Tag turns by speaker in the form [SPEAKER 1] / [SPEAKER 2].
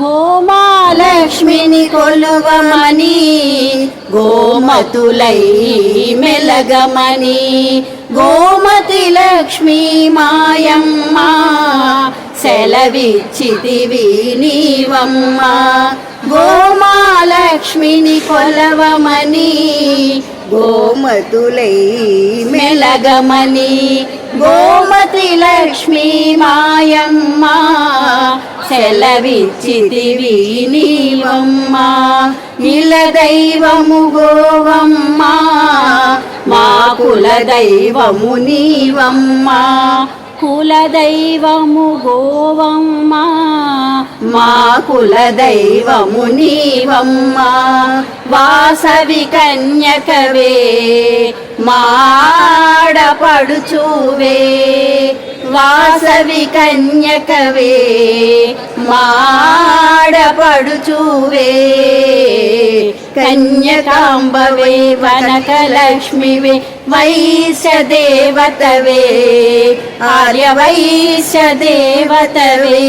[SPEAKER 1] గోమాలక్ష్మిని కొలువమని గోమతులై మెలగమని గోమతి లక్ష్మీ మాయమ్మ సెలవిచ్చితివి నీవమ్మ గోమాలక్ష్మిని కొలవమని గోమతులై మెలగమని గోమతి లక్ష్మీ మాయమ్మ సెలవిచ్చితివి నీవమ్మ ఇల దైవము గోవమ్మ మా కుల దైవము నీవమ్మ కులదైవము గోవమ్మ మా కులదైవము నీవమ్మ వాసవి కన్యకవే మాడపడుచువే వాసవి కన్యకవే మాడపడుచువే కన్యకాంబవే వనకలక్ష్మివే వైశ్య దేవతవే ఆర్య వైశ్య దేవతవే।